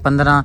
15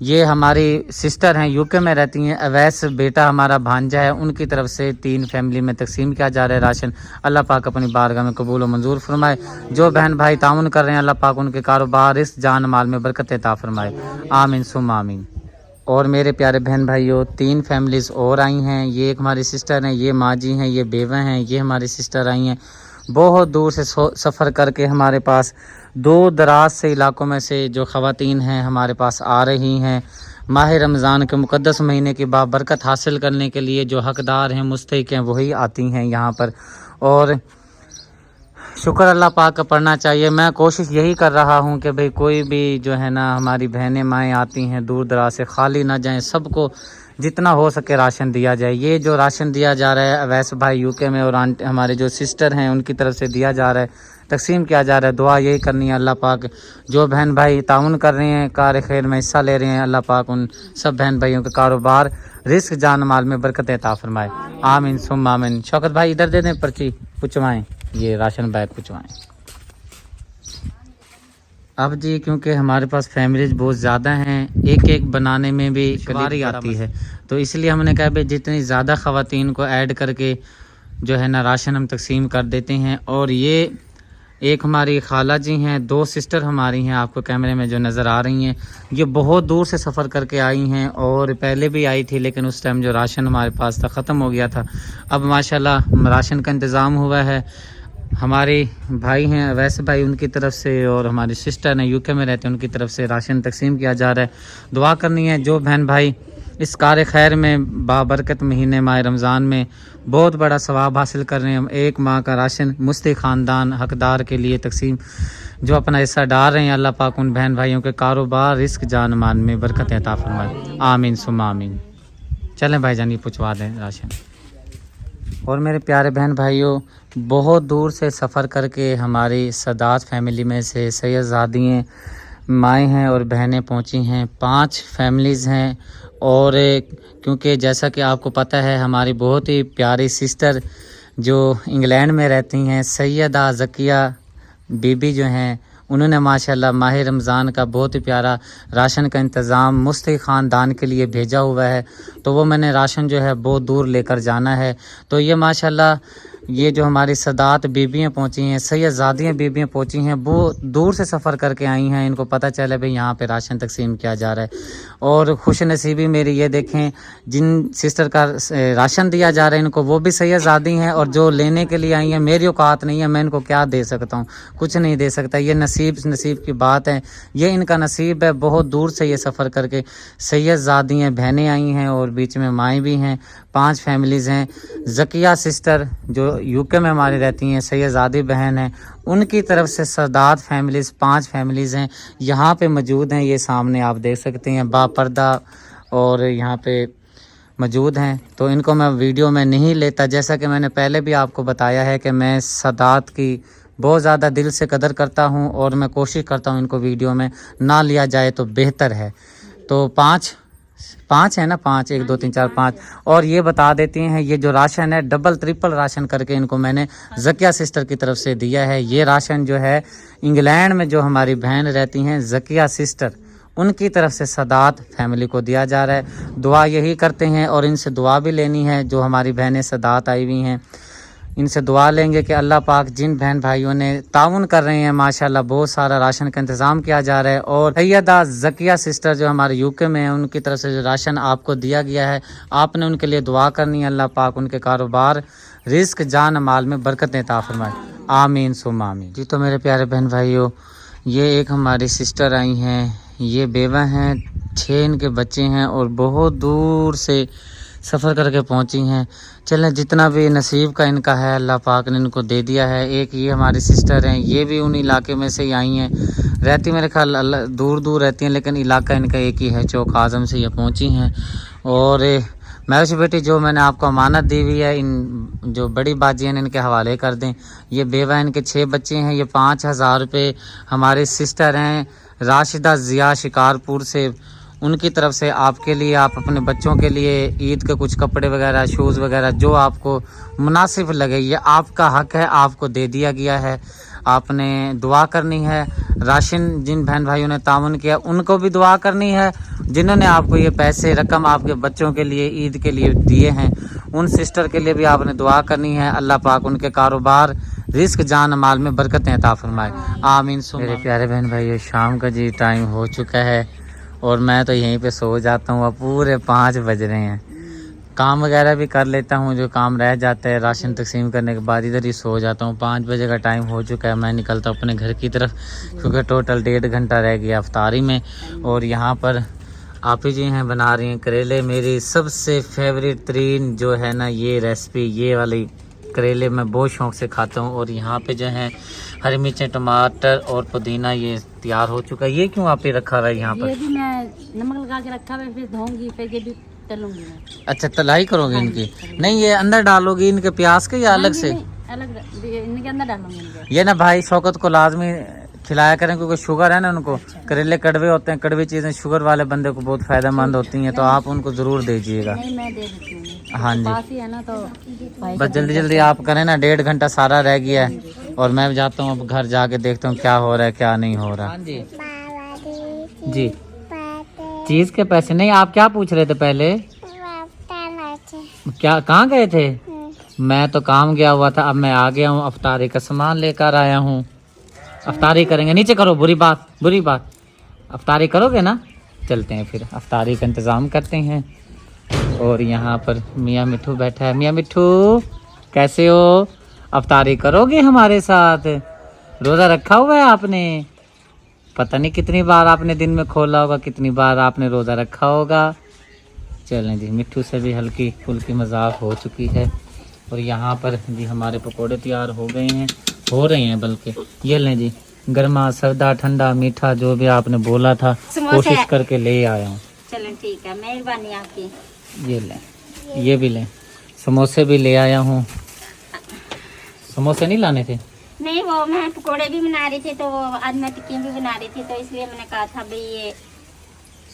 یہ ہماری سسٹر ہیں UK میں رہتی ہیں، اویس بیٹا ہمارا بھانجا ہے، ان کی طرف سے 3 فیملی میں تقسیم کیا جا رہا ہے راشن۔ اللہ پاک اپنی بارگاہ میں قبول و منظور فرمائے۔ جو بہن بھائی تعاون کر رہے ہیں اللہ پاک ان کے کاروبار اس جان مال میں برکت عطا فرمائے، آمین ثم آمین۔ اور میرے پیارے بہن بھائیوں 3 فیملیز اور آئی ہیں، یہ ایک ہماری سسٹر ہیں، یہ ماں جی ہیں، یہ بیوہ ہیں، یہ ہماری سسٹر آئی ہیں بہت دور سے سفر کر کے ہمارے پاس، دور دراز سے علاقوں میں سے جو خواتین ہیں ہمارے پاس آ رہی ہیں ماہ رمضان کے مقدس مہینے کی بابرکت حاصل کرنے کے لیے۔ جو حقدار ہیں مستحق ہیں وہی آتی ہیں یہاں پر، اور شکر اللہ پاک کا پڑھنا چاہیے۔ میں کوشش یہی کر رہا ہوں کہ بھئی کوئی بھی جو ہے نا ہماری بہنیں مائیں آتی ہیں دور دراز سے خالی نہ جائیں، سب کو جتنا ہو سکے راشن دیا جائے۔ یہ جو راشن دیا جا رہا ہے اویس بھائی UK میں اور ہمارے جو سسٹر ہیں ان کی طرف سے دیا جا رہا ہے، تقسیم کیا جا رہا ہے۔ دعا یہی کرنی ہے اللہ پاک جو بہن بھائی تعاون کر رہے ہیں کار خیر میں حصہ لے رہے ہیں، اللہ پاک ان سب بہن بھائیوں کے کاروبار رزق جان مال میں برکت عطا فرمائے، آمین ثم آمین۔ شوکت بھائی ادھر دے دیں پرچی پچوائیں، یہ راشن بیگ پچوائیں۔ اب جی کیونکہ ہمارے پاس فیملیز بہت زیادہ ہیں، ایک ایک بنانے میں بھی کلیری آتی ہے، تو اس لیے ہم نے کہا بھائی جتنی زیادہ خواتین کو ایڈ کر کے جو ہے نا راشن ہم تقسیم کر دیتے ہیں۔ اور یہ ایک ہماری خالہ جی ہیں، 2 سسٹر ہماری ہیں آپ کو کیمرے میں جو نظر آ رہی ہیں، یہ بہت دور سے سفر کر کے آئی ہیں اور پہلے بھی آئی تھی لیکن اس ٹائم جو راشن ہمارے پاس تھا ختم ہو گیا تھا۔ اب ماشاءاللہ راشن کا انتظام ہوا ہے، ہمارے بھائی ہیں اویس بھائی ان کی طرف سے اور ہماری سسٹر ہیں UK میں رہتے ہیں ان کی طرف سے راشن تقسیم کیا جا رہا ہے۔ دعا کرنی ہے جو بہن بھائی اس کار خیر میں بابرکت مہینے ماہ رمضان میں بہت بڑا ثواب حاصل کر رہے ہیں، ایک ماہ کا راشن مستحق خاندان حقدار کے لیے تقسیم جو اپنا حصہ ڈال رہے ہیں، اللہ پاک ان بہن بھائیوں کے کاروبار رزق جان مال میں برکت عطا فرمائے، آمین ثم آمین۔ چلیں بھائی جان یہ پہنچوا دیں راشن۔ اور میرے پیارے بہن بھائیوں بہت دور سے سفر کر کے ہماری سادات فیملی میں سے سید زادیاں مائیں ہیں اور بہنیں پہنچی ہیں، 5 فیملیز ہیں۔ اور کیونکہ جیسا کہ آپ کو پتہ ہے ہماری بہت ہی پیاری سسٹر جو انگلینڈ میں رہتی ہیں سیدہ ذکیہ بی بی جو ہیں انہوں نے ماشاءاللہ ماہ رمضان کا بہت ہی پیارا راشن کا انتظام مستحق خاندان کے لیے بھیجا ہوا ہے، تو وہ میں نے راشن جو ہے بہت دور لے کر جانا ہے۔ تو یہ ماشاءاللہ یہ جو ہماری سادات بیبیاں پہنچی ہیں، سید زادیاں بیبیاں پہنچی ہیں، وہ دور سے سفر کر کے آئی ہیں، ان کو پتہ چلا بھئی یہاں پہ راشن تقسیم کیا جا رہا ہے۔ اور خوش نصیبی میری یہ دیکھیں جن سسٹر کا راشن دیا جا رہا ہے ان کو وہ بھی سید زادی ہیں، اور جو لینے کے لیے آئی ہیں میری اوقات نہیں ہے، میں ان کو کیا دے سکتا ہوں، کچھ نہیں دے سکتا، یہ نصیب کی بات ہے، یہ ان کا نصیب ہے۔ بہت دور سے یہ سفر کر کے سید زادیاں بہنیں آئی ہیں اور بیچ میں مائیں بھی ہیں، 5 فیملیز ہیں۔ ذکیہ سسٹر جو UK میں ہماری رہتی ہیں سید زادی بہن ہیں، ان کی طرف سے سادات فیملیز 5 فیملیز ہیں یہاں پہ موجود ہیں، یہ سامنے آپ دیکھ سکتے ہیں با پردہ اور یہاں پہ موجود ہیں۔ تو ان کو میں ویڈیو میں نہیں لیتا، جیسا کہ میں نے پہلے بھی آپ کو بتایا ہے کہ میں سادات کی بہت زیادہ دل سے قدر کرتا ہوں اور میں کوشش کرتا ہوں ان کو ویڈیو میں نہ لیا جائے تو بہتر ہے۔ تو 5 ہے نا، 5 1 2 3 4 5۔ اور یہ بتا دیتے ہیں یہ جو راشن ہے ڈبل ٹرپل راشن کر کے ان کو میں نے ذکیہ سسٹر کی طرف سے دیا ہے۔ یہ راشن جو ہے انگلینڈ میں جو ہماری بہن رہتی ہیں ذکیہ سسٹر ان کی طرف سے سادات فیملی کو دیا جا رہا ہے۔ دعا یہی کرتے ہیں اور ان سے دعا بھی لینی ہے، جو ہماری بہنیں سادات آئی ہوئی ہیں ان سے دعا لیں گے کہ اللہ پاک جن بہن بھائیوں نے تعاون کر رہے ہیں ماشاءاللہ بہت سارا راشن کا انتظام کیا جا رہا ہے، اور سیدہ ذکیہ سسٹر جو ہمارے UK میں ہیں ان کی طرف سے جو راشن آپ کو دیا گیا ہے آپ نے ان کے لیے دعا کرنی ہے، اللہ پاک ان کے کاروبار رزق جان مال میں برکت عطا فرمائے، آمین ثم آمین۔ جی تو میرے پیارے بہن بھائیوں یہ ایک ہماری سسٹر آئی ہیں، یہ بیوہ ہیں، 6 ان کے بچے ہیں اور بہت دور سے سفر کر کے پہنچی ہیں۔ چلیں جتنا بھی نصیب کا ان کا ہے اللہ پاک نے ان کو دے دیا ہے۔ ایک یہ ہماری سسٹر ہیں، یہ بھی ان علاقے میں سے ہی آئی ہیں، رہتی میرے خیال اللہ دور دور رہتی ہیں لیکن علاقہ ان کا ایک ہی ہے، چوک اعظم سے یہ پہنچی ہیں۔ اور میوش بیٹی جو میں نے آپ کو امانت دی ہوئی ہے ان جو بڑی باجی ہیں ان کے حوالے کر دیں۔ یہ بیوہ ان کے 6 بچے ہیں، یہ 5000 روپے ہمارے سسٹر ہیں راشدہ ضیاء شکارپور سے، ان کی طرف سے آپ کے لیے، آپ اپنے بچوں کے لیے عید کے کچھ کپڑے وغیرہ شوز وغیرہ جو آپ کو مناسب لگے یہ آپ کا حق ہے، آپ کو دے دیا گیا ہے۔ آپ نے دعا کرنی ہے. راشن جن بہن بھائیوں نے تعاون کیا ان کو بھی دعا کرنی ہے. جنہوں نے آپ کو یہ پیسے رقم آپ کے بچوں کے لیے عید کے لیے دیے ہیں ان سسٹر کے لیے بھی آپ نے دعا کرنی ہے. اللہ پاک ان کے کاروبار رزق جان مال میں برکتیں عطا فرمائے. آمین. میرے پیارے بہن بھائی شام کا جی ٹائم ہو چکا ہے اور میں تو یہیں پہ سو جاتا ہوں. اب پورے 5 بج رہے ہیں. کام وغیرہ بھی کر لیتا ہوں جو کام رہ جاتا ہے راشن تقسیم کرنے کے بعد ادھر ہی سو جاتا ہوں. 5 بجے کا ٹائم ہو چکا ہے. میں نکلتا ہوں اپنے گھر کی طرف کیونکہ ٹوٹل 1.5 گھنٹہ رہ گیا افطاری میں. اور یہاں پر آپی جی ہیں بنا رہی ہیں کریلے. میری سب سے فیوریٹ ترین جو ہے نا یہ ریسپی یہ والی کریلے میں بہت شوق سے کھاتا ہوں. اور یہاں پہ جو ہے ہری مرچیں ٹماٹر اور پودینہ یہ تیار ہو چکا ہے. یہ کیوں آپ نے رکھا ہوا ہے یہاں پر؟ یہ بھی میں نمک لگا کے رکھا ہوا ہے، پھر دھوؤں گی، پھر یہ بھی تلوں گی میں. اچھا تلائی کرو گے ان کی؟ نہیں یہ اندر ڈالو گی ان کے پیاز کے یا الگ سے؟ الگ ان کے اندر ڈالوں گی. یہ نا بھائی شوکت کو لازمی کھلایا کریں کیونکہ شوگر ہے نا ان کو. کریلے کڑوے ہوتے ہیں، کڑوی چیزیں شوگر والے بندے کو بہت فائدہ مند ہوتی ہیں تو آپ ان کو ضرور دیجیے گا. نہیں میں دے دیتی ہوں. ہاں جی پاس ہی ہے نا تو بس جلدی جلدی آپ کریں نا. 1.5 گھنٹہ سارا رہ گیا ہے اور میں جاتا ہوں اب گھر جا کے دیکھتا ہوں کیا ہو رہا ہے کیا نہیں ہو رہا. ہاں جی جی چیز کے پیسے نہیں. آپ کیا پوچھ رہے تھے پہلے؟ کیا کہاں گئے تھے؟ میں تو کام گیا ہوا تھا. اب میں آ گیا ہوں افطاری کا سامان لے کر آیا ہوں. افطاری کریں گے. نیچے کرو. بری بات افطاری کرو گے نا. چلتے ہیں پھر افطاری کا انتظام کرتے ہیں. اور یہاں پر میاں مٹھو بیٹھا ہے. میاں مٹھو کیسے ہو؟ افطاری کرو گے ہمارے ساتھ؟ روزہ رکھا ہوا ہے آپ نے؟ پتہ نہیں کتنی بار آپ نے دن میں کھولا ہوگا کتنی بار آپ نے روزہ رکھا ہوگا. چلیں جی مٹھو سے بھی ہلکی پھلکی مذاق ہو چکی ہے. اور یہاں پر جی ہمارے پکوڑے تیار ہو گئے ہیں، ہو رہے ہیں بلکہ. یہ لیں جی گرما سردا ٹھنڈا میٹھا جو بھی آپ نے بولا تھا کوشش کر کے لے آیا ہوں. چلیں ٹھیک ہے، مہربانی آپ کی. یہ لیں یہ بھی لیں. سموسے بھی لے آیا ہوں. سموسے نہیں لانے تھے؟ نہیں وہ میں پکوڑے بھی بنا رہی تھی تو وہ آج میں ٹکیاں بھی بنا رہی تھی تو اس لیے میں نے کہا تھا بھائی یہ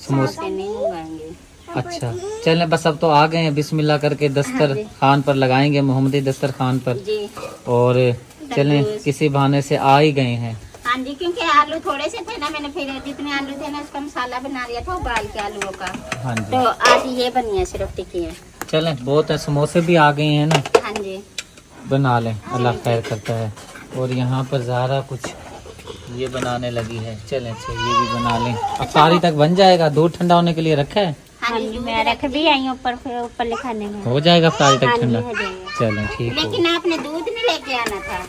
سموسے نہیں منگوائیں گے. اچھا چلیں بس اب تو آ گئے ہیں. بسم اللہ کر کے دسترخوان پر لگائیں گے محمدی دسترخوان پر. جی اور چلیں کسی بہانے سے آ ہی گئے ہیں. ہاں جی کیونکہ آلو تھوڑے سے تھے نا میں نے پھر جتنے آلو تھے نا اس کا مسالہ بنا لیا تھا ابال کے آلووں کا. ہاں جی تو آج یہ بنی ہے صرف ٹکیاں. چلیں بہت ہے. سموسے بھی آ گئے ہیں نا. ہاں جی بنا لیں اللہ خیر کرتا ہے. اور یہاں پر زہرا کچھ یہ بنانے لگی ہے. چلیں اچھا یہ بھی بنا لیں. افطاری تک بن جائے گا. دودھ ٹھنڈا ہونے کے لیے رکھا ہے؟ ہاں جی میں رکھ بھی آئی ہوں اوپر لکھانے میں. ہو جائے گا افطاری تک ٹھنڈا. چلیں ٹھیک ہے. لیکن آپ نے دودھ نہیں لے کے آنا تھا.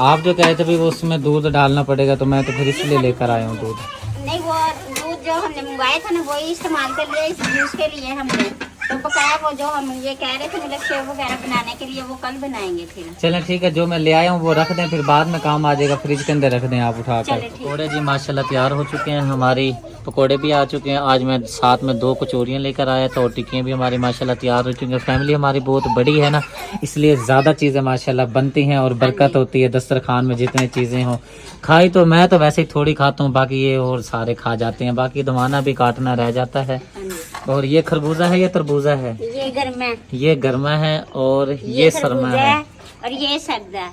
آپ جو کہے تھے وہ اس میں دودھ ڈالنا پڑے گا تو میں تو پھر اس لیے لے کر آیا ہوں دودھ. نہیں وہ دودھ جو ہم نے منگوایا تھا نا وہی استعمال کر لیا اس جوس کے لیے ہم نے. تو بقایا وہ جو ہم یہ کہہ رہے تھے مطلب شیو وغیرہ بنانے کے لیے وہ کل بنائیں گے پھر. چلیں ٹھیک ہے. جو میں لے آیا ہوں وہ رکھ دیں پھر بعد میں کام آ جائے گا. فریج کے اندر رکھ دیں آپ اٹھا کر. پکوڑے جی ماشاءاللہ تیار ہو چکے ہیں. ہماری پکوڑے بھی آ چکے ہیں. آج میں ساتھ میں 2 کچوریاں لے کر آیا تھا اور ٹکیاں بھی ہماری ماشاءاللہ تیار ہو چکی ہیں. فیملی ہماری بہت بڑی ہے نا اس لیے زیادہ چیزیں ماشاءاللہ بنتی ہیں اور برکت ہوتی ہے دسترخوان میں جتنے چیزیں ہوں. کھائی تو میں تو ویسے ہی تھوڑی کھاتا ہوں باقی یہ اور سارے کھا جاتے ہیں. باقی دوانا بھی کاٹنا رہ جاتا ہے. اور یہ خربوزہ ہے یا تربوزہ ہے؟ یہ گرما ہے. یہ گرما ہے اور یہ سرما ہے. اور یہ سردا.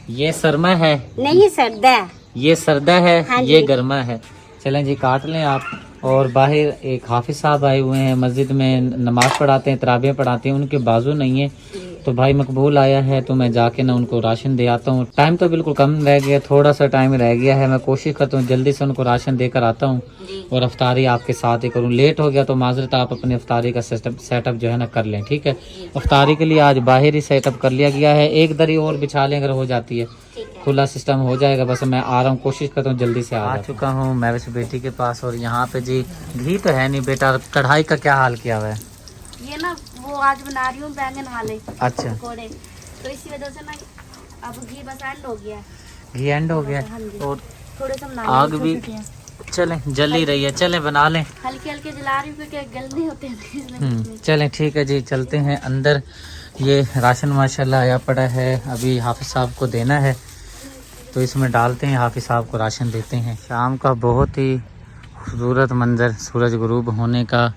یہ سرما ہے نہیں سردا. یہ سردا ہے. یہ گرما ہے. چلیں جی کاٹ لیں آپ. اور باہر ایک حافظ صاحب آئے ہوئے ہیں مسجد میں نماز پڑھاتے ہیں تراویح پڑھاتے ہیں. ان کے بازو نہیں ہے تو بھائی مقبول آیا ہے تو میں جا کے نا ان کو راشن دے آتا ہوں. ٹائم تو بالکل کم رہ گیا. تھوڑا سا ٹائم رہ گیا ہے. میں کوشش کرتا ہوں جلدی سے ان کو راشن دے کر آتا ہوں اور افطاری آپ کے ساتھ ہی کروں. لیٹ ہو گیا تو معذرت آپ اپنے افطاری کا سیٹ اپ جو ہے نا کر لیں. ٹھیک ہے. افطاری کے لیے آج باہر ہی سیٹ اپ کر لیا گیا ہے. ایک دری اور بچھا لیں اگر ہو جاتی ہے. کھلا سسٹم ہو جائے گا. بس میں آ رہا ہوں کوشش کرتا ہوں جلدی سے آ چکا ہوں میں ویسے بیٹی کے پاس. اور یہاں پہ جی گھی تو ہے نہیں بیٹا. کڑھائی کا کیا حال کیا ہوا ہے؟ یہ نا وہ آج بنا رہی ہوں بینگن والے اچھا پکوڑے تو اسی وجہ سے نا اب گھی بس اینڈ ہو گیا. گھی اینڈ ہو گیا اور تھوڑے سے آگ بھی چلیں جل ہی رہی ہے. چلیں بنا لیں. ہلکے ہلکے جلا رہی ہوں کیونکہ گل نہیں ہوتے. چلیں ٹھیک ہے جی چلتے ہیں اندر. یہ راشن ماشاءاللہ آیا پڑا ہے. ابھی حافظ صاحب کو دینا ہے تو اس میں ڈالتے ہیں. حافظ صاحب کو راشن دیتے ہیں. شام کا بہت ہی خوبصورت منظر سورج غروب ہونے کا.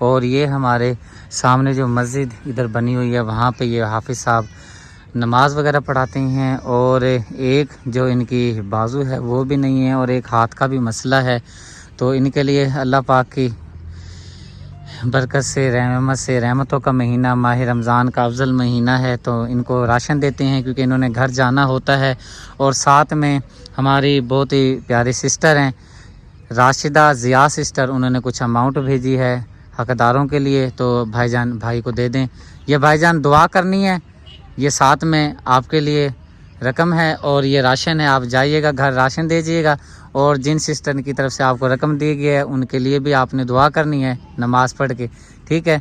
اور یہ ہمارے سامنے جو مسجد ادھر بنی ہوئی ہے وہاں پہ یہ حافظ صاحب نماز وغیرہ پڑھاتے ہیں، اور ایک جو ان کی بازو ہے وہ بھی نہیں ہے، اور ایک ہاتھ کا بھی مسئلہ ہے. تو ان کے لیے اللہ پاک کی برکت سے، رحمت سے، رحمتوں کا مہینہ ماہ رمضان کا افضل مہینہ ہے، تو ان کو راشن دیتے ہیں کیونکہ انہوں نے گھر جانا ہوتا ہے. اور ساتھ میں ہماری بہت ہی پیاری سسٹر ہیں راشدہ ضیاء سسٹر، انہوں نے کچھ اماؤنٹ بھیجی ہے حقداروں کے لیے، تو بھائی کو دے دیں. یہ بھائی جان دعا کرنی ہے، یہ ساتھ میں آپ کے لیے رقم ہے اور یہ راشن ہے. آپ جائیے گا گھر راشن دیجیے گا، اور جن سسٹر کی طرف سے آپ کو رقم دی گئی ہے ان کے لیے بھی آپ نے دعا کرنی ہے نماز پڑھ کے. ٹھیک ہے،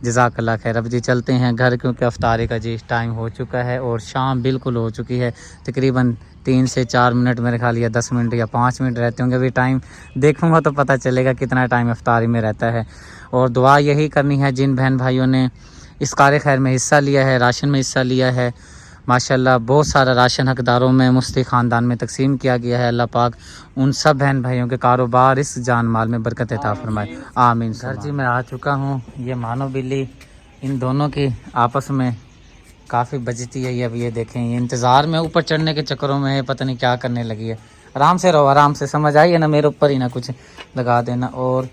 جزاک اللہ خیر. اب جی چلتے ہیں گھر، کیونکہ افطاری کا جی ٹائم ہو چکا ہے اور شام بالکل ہو چکی ہے. تقریباً 3 سے 4 منٹ میرے خیال یا 10 منٹ یا 5 منٹ رہتے ہوں گے. ابھی ٹائم دیکھوں گا تو پتہ چلے گا کتنا ٹائم افطاری میں رہتا ہے. اور دعا یہی کرنی ہے جن بہن بھائیوں نے اس کار خیر میں حصہ لیا ہے، راشن میں حصہ لیا ہے. ماشاءاللہ بہت سارا راشن حقداروں میں مفتی خاندان میں تقسیم کیا گیا ہے. اللہ پاک ان سب بہن بھائیوں کے کاروبار، اس جان مال میں برکت عطا فرمائے، آمین. سر جی میں آ چکا ہوں. یہ مانو بلی ان دونوں کی آپس میں کافی بجتی ہے. اب یہ دیکھیں، یہ انتظار میں اوپر چڑھنے کے چکروں میں پتہ نہیں کیا کرنے لگی ہے. آرام سے رہو، آرام سے، سمجھ آئی ہے نا، میرے اوپر ہی نہ کچھ لگا دینا. اور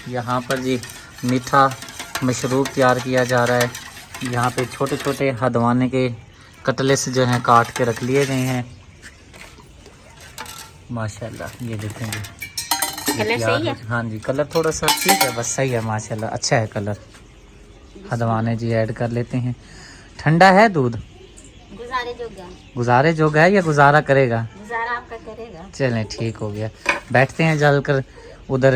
یہاں پر جی میٹھا مشروب تیار کیا جا رہا ہے. یہاں پہ چھوٹے چھوٹے ہدوانے کے کٹلس جو ہیں کاٹ کے رکھ لیے گئے ہیں. ماشاءاللہ یہ دیکھیں گے، کلر صحیح ہے؟ ہاں جی کلر تھوڑا سا ٹھیک ہے، بس صحیح ہے ماشاءاللہ، اچھا ہے کلر. ہدوانے جی ایڈ کر لیتے ہیں. ٹھنڈا ہے دودھ، گزارے جو گیا یا گزارا کرے گا؟ گزارا آپ کا کرے گا. چلیں ٹھیک ہو گیا. بیٹھتے ہیں چل کر ادھر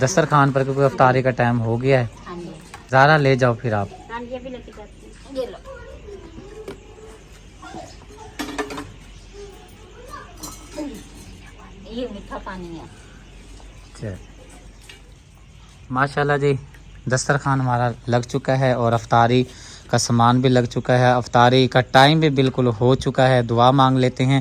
دسترخوان پر، کیونکہ افطاری کا ٹائم ہو گیا ہے. ہاں جی، زارا لے جاؤ پھر آپ. ہاں جی، ابھی لے کے جاتی ہوں. یہ لو. یہ میٹھا پانی ہے. ماشاءاللہ جی دسترخوان ہمارا لگ چکا ہے اور افطاری کا سامان بھی لگ چکا ہے. افطاری کا ٹائم بھی بالکل ہو چکا ہے. دعا مانگ لیتے ہیں.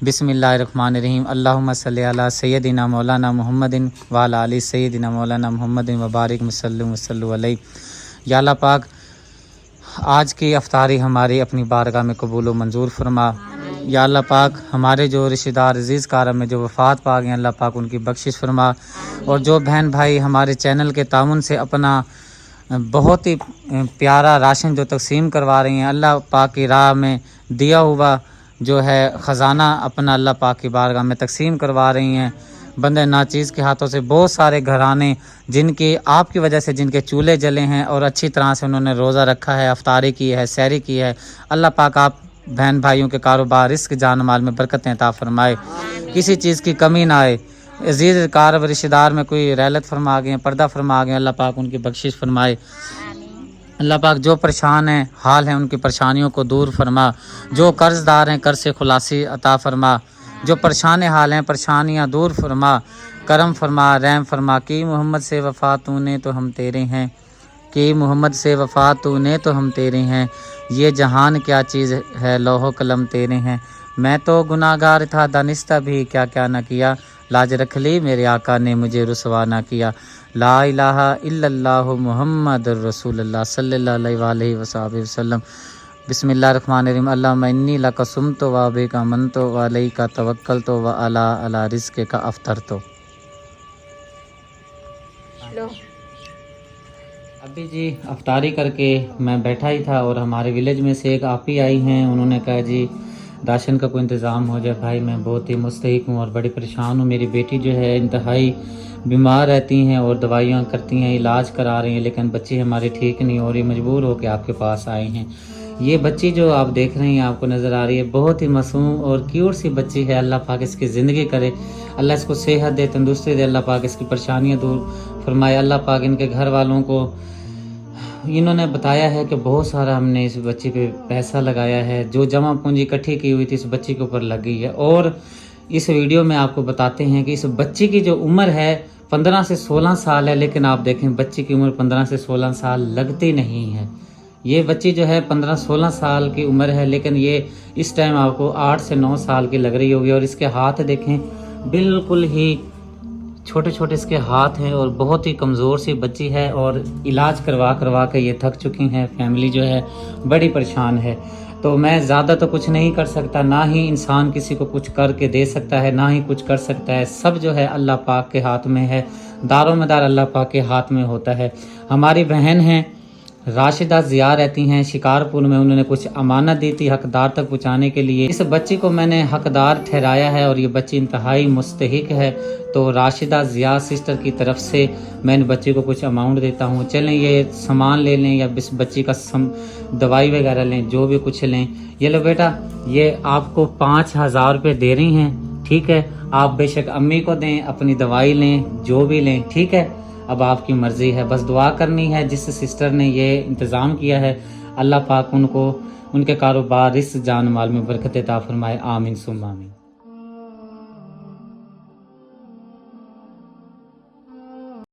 بسم اللہ الرحمن الرحیم. اللہم صلی علی سیدنا مولانا محمد وعلی آل سیدنا مولانا محمد وبارک وسلم علیہ. یا اللہ پاک آج کی افطاری ہماری اپنی بارگاہ میں قبول و منظور فرما. یا اللہ پاک ہمارے جو رشتہ دار عزیز کارم میں جو وفات پا گئے ہیں، اللہ پاک ان کی بخشش فرما. اور جو بہن بھائی ہمارے چینل کے تعاون سے اپنا بہت ہی پیارا راشن جو تقسیم کروا رہی ہیں، اللہ پاک کی راہ میں دیا ہوا جو ہے خزانہ اپنا اللہ پاک کی بارگاہ میں تقسیم کروا رہی ہیں. بندے ناچیز کے ہاتھوں سے بہت سارے گھرانے جن کی آپ کی وجہ سے جن کے چولہے جلے ہیں اور اچھی طرح سے انہوں نے روزہ رکھا ہے، افطاری کی ہے، سحری کی ہے. اللہ پاک آپ بہن بھائیوں کے کاروبار، رزق، جان مال میں برکتیں عطا فرمائے، کسی چیز کی کمی نہ آئے. عزیز کار و رشتہ دار میں کوئی رحلت فرما گئے ہیں، پردہ فرما گئے ہیں، اللہ پاک ان کی بخشش فرمائے. اللہ پاک جو پریشان ہیں حال ہیں ان کی پریشانیوں کو دور فرما. جو قرض دار ہیں قرض سے خلاصی عطا فرما. جو پریشان حال ہیں پریشانیاں دور فرما. کرم فرما، رحم فرما. کی محمد سے وفا تو نے تو ہم تیرے ہیں، کی محمد سے وفا تو نے تو ہم تیرے ہیں. یہ جہان کیا چیز ہے، لوح و قلم تیرے ہیں. میں تو گناہ گار تھا دانستہ بھی، کیا کیا نہ کیا. لاج رکھ لی میرے آقا نے مجھے رسوا نہ کیا. لا الہ الا اللہ محمد الرسول اللہ صلی اللہ علیہ وآلہ وصحبہ وسلم. بسم اللہ الرحمن الرحیم. اللہم انی لک صمت و بک آمنت و علیک توکلت و علی رزقک افطرت. لو. ابھی جی افطاری کر کے میں بیٹھا ہی تھا اور ہمارے ولیج میں سے ایک آپی آئی ہیں. انہوں نے کہا جی راشن کا کوئی انتظام ہو جائے. بھائی میں بہت ہی مستحق ہوں اور بڑی پریشان ہوں. میری بیٹی جو ہے انتہائی بیمار رہتی ہیں اور دوائیاں کرتی ہیں، علاج کرا رہی ہیں، لیکن بچی ہماری ٹھیک نہیں ہو رہی. مجبور ہو کے آپ کے پاس آئے ہیں. یہ بچی جو آپ دیکھ رہے ہیں، آپ کو نظر آ رہی ہے، بہت ہی معصوم اور کیوٹ سی بچی ہے. اللہ پاک اس کی زندگی کرے، اللہ اس کو صحت دے، تندرستی دے. اللہ پاک اس کی پریشانیاں دور فرمائے. اللہ پاک ان کے گھر والوں کو، انہوں نے بتایا ہے کہ بہت سارا ہم نے اس بچی پہ پیسہ لگایا ہے، جو جمع پونجی اکٹھی کی ہوئی تھی اس بچی کے اوپر لگ گئی ہے. اور اس ویڈیو میں آپ کو بتاتے ہیں کہ اس بچی کی جو عمر ہے 15 سے 16 سال ہے، لیکن آپ دیکھیں بچی کی عمر 15 سے 16 سال لگتی نہیں ہے. یہ بچی جو ہے 15-16 سال کی عمر ہے، لیکن یہ اس ٹائم آپ کو 8 سے 9 سال کی لگ رہی ہوگی. اور اس کے ہاتھ دیکھیں بالکل ہی چھوٹے چھوٹے اس کے ہاتھ ہیں اور بہت ہی کمزور سی بچی ہے اور علاج کروا کے یہ تھک چکی ہیں. فیملی جو ہے بڑی پریشان ہے. تو میں زیادہ تو کچھ نہیں کر سکتا, نہ ہی انسان کسی کو کچھ کر کے دے سکتا ہے, نہ ہی کچھ کر سکتا ہے. سب جو ہے اللہ پاک کے ہاتھ میں ہے, دار و مدار اللہ پاک کے ہاتھ میں ہوتا ہے. ہماری بہن ہیں راشدہ ضیاء, رہتی ہیں شکارپور میں. انہوں نے کچھ امانت دی تھی حقدار تک پہنچانے کے لیے. اس بچی کو میں نے حقدار ٹھہرایا ہے اور یہ بچی انتہائی مستحق ہے. تو راشدہ ضیاء سسٹر کی طرف سے میں نے بچی کو کچھ اماؤنٹ دیتا ہوں. چلیں یہ سامان لے لیں یا اس بچی کا دوائی وغیرہ لیں, جو بھی کچھ لیں. یہ لو بیٹا, یہ آپ کو 5,000 روپے دے رہی ہیں, ٹھیک ہے. آپ بے شک امی کو دیں, اپنی دوائی لیں, جو بھی لیں, ٹھیک ہے. اب آپ کی مرضی ہے, بس دعا کرنی ہے. جس سسٹر نے یہ انتظام کیا ہے اللہ پاک ان کو ان کے کاروبار رزق جان مال میں برکت عطا فرمائے. آمین ثم آمین.